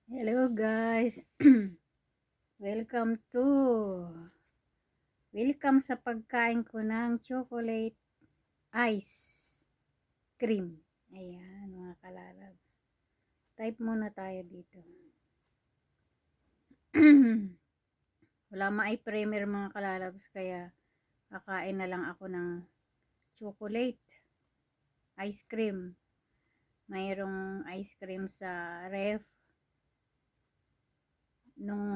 Hello guys. Welcome welcome sa pagkain ko ng chocolate ice cream. Ayan mga kalalabs. Type muna tayo dito. Wala ma-primer mga kalalabs kaya kakain na lang ako ng chocolate ice cream. Mayroong ice cream sa ref nung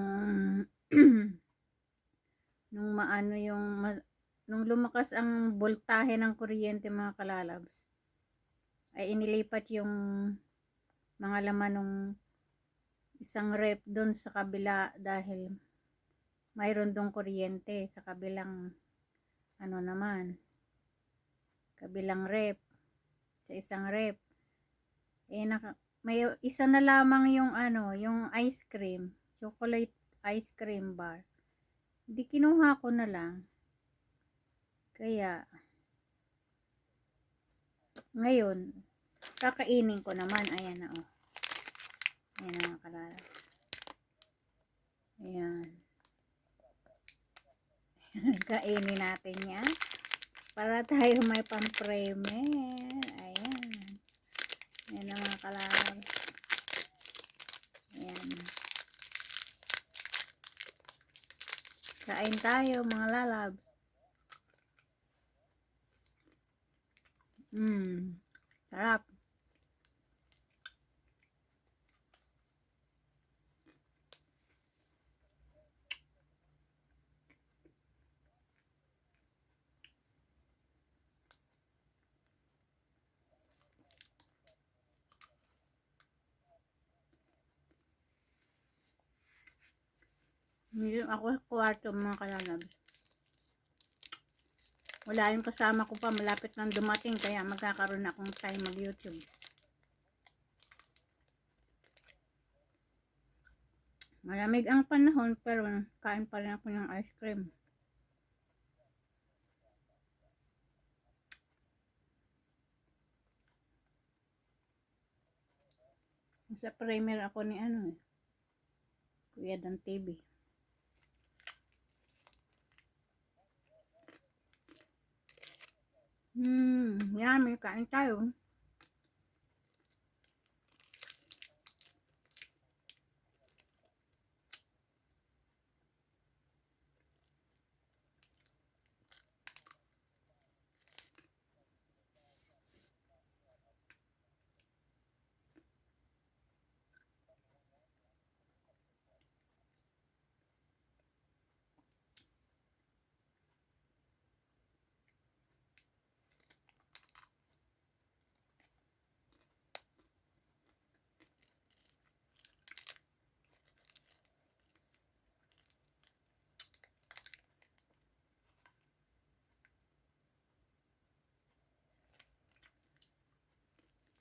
nung maano nung lumakas ang voltahe ng kuryente mga kalalabs ay inilipat yung mga laman ng isang ref doon sa kabila dahil mayroon dong kuryente sa kabilang kabilang ref sa isang ref may isa na lamang yung ice cream, chocolate ice cream bar. Di kinuha ko na lang. Kaya ngayon kakainin ko naman. Ayan na oh. Ayan na mga kalala. Ayan. Kainin natin yan. Para tayo may pang-premer. Ayan. Ayan na mga kalabs. Ayan. Kain tayo mga lalabs. Sarap. Hindi ako kwarto mga kalalabs. Wala yung kasama ko pa. Malapit nang dumating. Kaya magkakaroon akong time mag-YouTube. Malamig ang panahon pero kain pa rin ako ng ice cream. Sa premier ako ni Kuya Dan TV. Yummy. Kain tayo.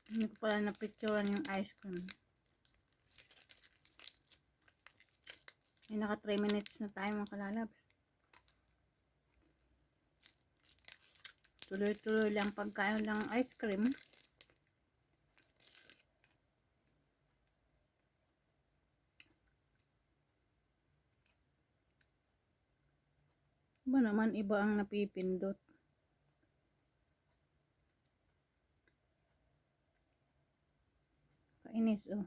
Hindi ko pala na-picturean yung ice cream. Naka 3 minutes na tayo mga kalalabs. Tuloy-tuloy lang pagkain ng ice cream. Ba naman iba ang napipindot. Kainis oh.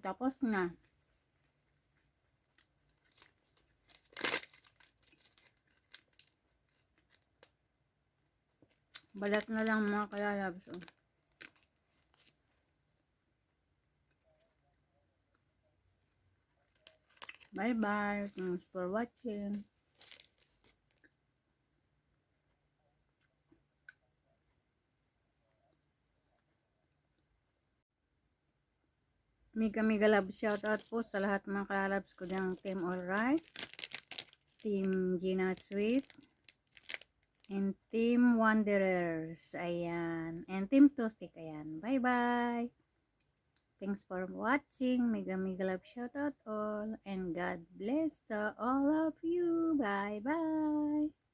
Tapos na. Balat na lang mga kalalabs. Oh. Bye bye. Thanks for watching. Mega love shoutout po sa lahat mga kalalabs ko diyang Team Alright, Team Gina Sweet, and Team Wanderers. Ayan. And Team Tusik. Ayan. Bye bye. Thanks for watching. Mega love shoutout all. And God bless to all of you. Bye bye.